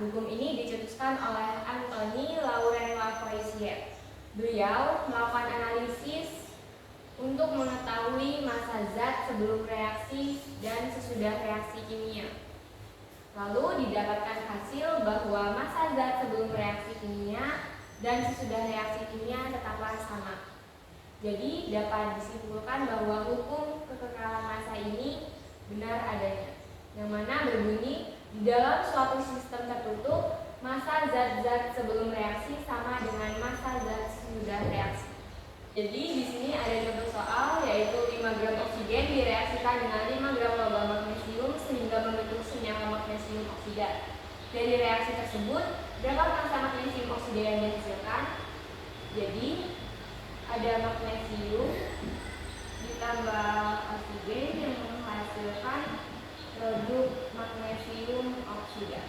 hukum ini dicetuskan oleh Anthony Laurent Lavoisier. Beliau melakukan analisis untuk mengetahui massa zat sebelum reaksi dan sesudah reaksi kimia. Lalu didapatkan hasil bahwa massa zat sebelum reaksi kimia dan sesudah reaksi kimia tetaplah sama. Jadi dapat disimpulkan bahwa hukum kekekalan massa ini benar adanya, yang mana berbunyi di dalam suatu sistem tertutup, massa zat-zat sebelum reaksi sama dengan massa zat sesudah reaksi. Jadi di sini ada contoh soal, yaitu 5 gram oksigen direaksikan dengan 5 gram logam magnesium sehingga membentuk senyawa magnesium oksida. Dari reaksi tersebut, berapa massa magnesium oksida yang dihasilkan? Jadi ada magnesium ditambah oksigen yang menghasilkan produk magnesium oksida.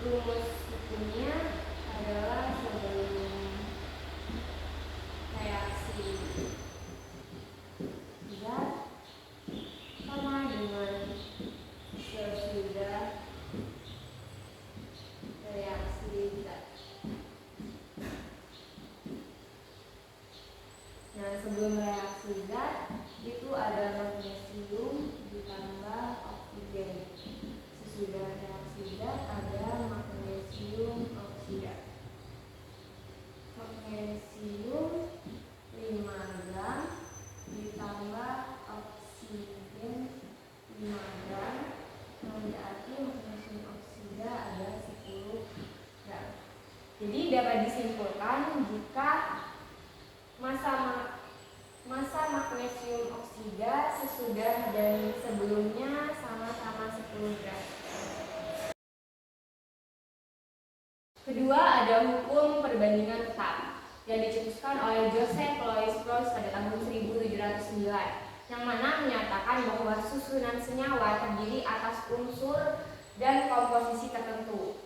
Rumus hukumnya adalah sebelum reaksi zat sama dengan sesudah reaksi zat. Nah, sebelum reaksi zat itu ada magnesium ditambah oksigen. Sesudah reaksi zat ada magnesium oksida. Magnesium 5 gram ditambah oksigen 5 gram, yang berarti magnesium oksida ada 10 gram. Jadi dapat disimpulkan jika massa magnesium oksida sesudah dan sebelumnya sama-sama 10 gram. Kedua, ada hukum perbandingan tetap yang dicetuskan oleh Joseph Louis Proust pada tahun 1709, yang mana menyatakan bahwa susunan senyawa terdiri atas unsur dan komposisi tertentu.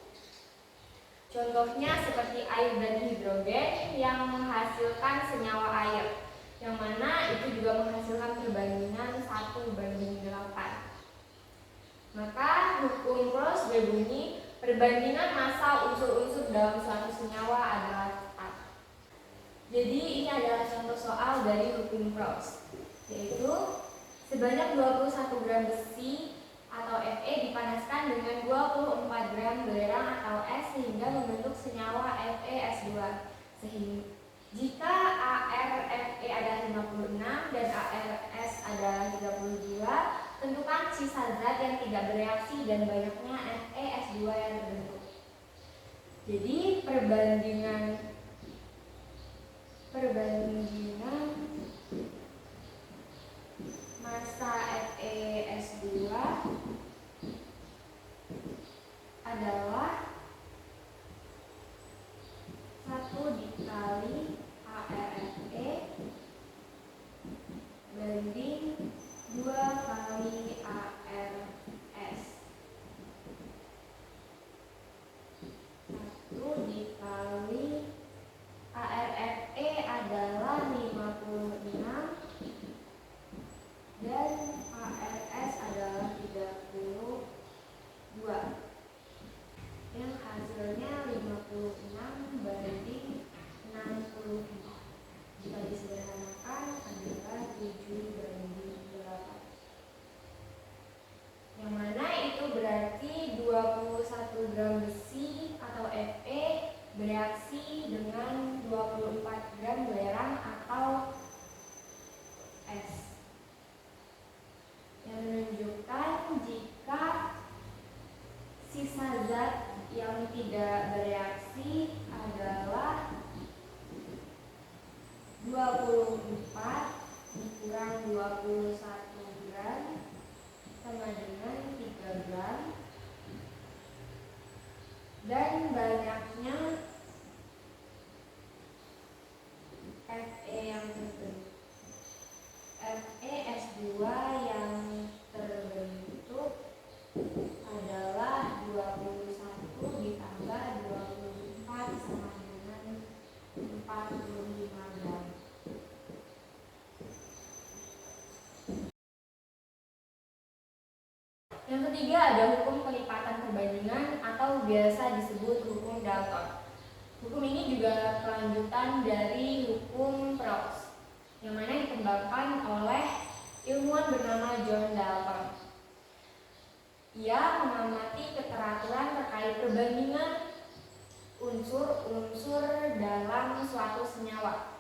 Contohnya seperti air dan hidrogen yang menghasilkan senyawa air, yang mana itu juga menghasilkan perbandingan 1:8. Maka hukum Proust berbunyi perbandingan massa unsur-unsur dalam suatu senyawa adalah tetap. Jadi ini adalah contoh soal dari hukum Proust, yaitu sebanyak 21 gram besi atau Fe dipanaskan dengan 24 gram belerang atau es sehingga membentuk senyawa FeS2. Sehingga jika ArFe adalah 56 dan ArS adalah 32, tentukan sisa zat yang tidak bereaksi dan banyaknya FeS2 yang terbentuk. Jadi perbandingan massa FeS2 adalah 1 dikali ArFe banding 2 kali ArS. 1 dikali ArFe adalah 56 dan ArS adalah 32, yang hasilnya 56 banding 60. Jika disederhanakan adalah 7:8, yang mana itu berarti 21 gram besi atau Fe bereaksi dengan 24 gram belerang atau es, yang menunjukkan jika sisa zat yang tidak bereaksi adalah 24 dikurang 21 gram sama dengan 3 gram, dan banyaknya Fe yang terbentuk, FeS2 yang terbentuk adalah 21 ditambah 24 sama dengan 45 gram. Yang ketiga ada hukum kelipatan biasa disebut hukum Dalton. Hukum ini juga kelanjutan dari hukum Peirce, yang mana dikembangkan oleh ilmuwan bernama John Dalton. Ia mengamati keteraturan terkait perbandingan unsur-unsur dalam suatu senyawa.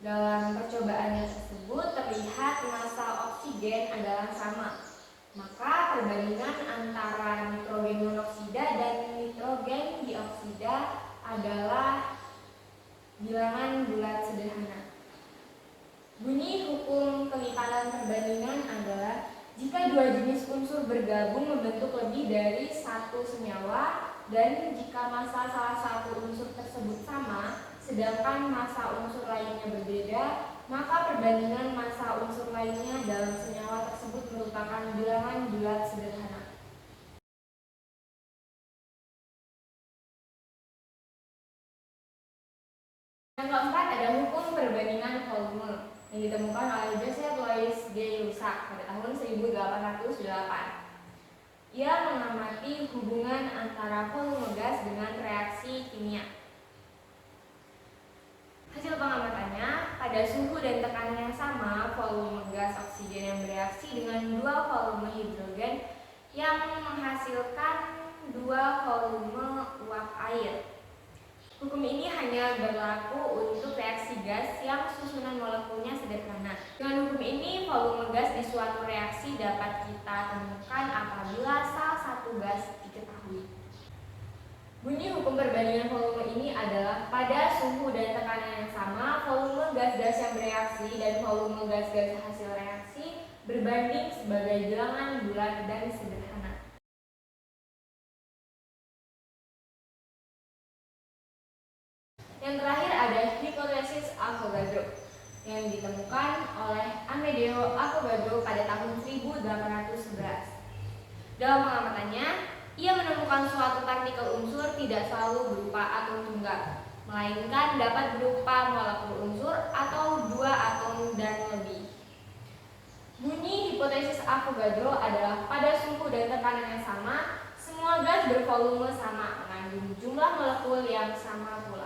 Dalam percobaannya tersebut terlihat massa oksigen adalah sama. Maka perbandingan antara nitrogen monoksida dan nitrogen dioksida adalah bilangan bulat sederhana. Bunyi hukum keliparan perbandingan adalah jika dua jenis unsur bergabung membentuk lebih dari satu senyawa dan jika massa salah satu unsur tersebut sama, sedangkan massa unsur lainnya berbeda, maka perbandingan massa unsur lainnya dalam senyawa tersebut merupakan bilangan bulat sederhana. Yang keempat ada hukum perbandingan volume yang ditemukan oleh Joseph Louis G. Lusak pada tahun 1808. Ia mengamati hubungan antara volume gas dengan reaksi kimia. Hasil pengamatannya, pada suhu dan tekanan yang sama, volume gas oksigen yang bereaksi dengan dua volume hidrogen yang menghasilkan dua volume uap air. Hukum ini hanya berlaku untuk reaksi gas yang susunan molekulnya sederhana. Dengan hukum ini, volume gas di suatu reaksi dapat kita temukan apabila salah satu gas diketahui. Bunyi hukum perbandingan volume ini adalah pada suhu dan tekanan yang sama, volume gas-gas yang bereaksi dan volume gas-gas hasil reaksi berbanding sebagai bilangan bulat dan sederhana. Yang terakhir ada hipotesis Avogadro yang ditemukan oleh Amedeo Avogadro pada tahun 1811. Dalam pengamatannya, ia menemukan suatu partikel unsur tidak selalu berupa atom tunggal, melainkan dapat berupa molekul unsur atau dua atom dan lebih. Bunyi hipotesis Avogadro adalah pada suhu dan tekanan yang sama, semua gas bervolume sama mengandung jumlah molekul yang sama pula.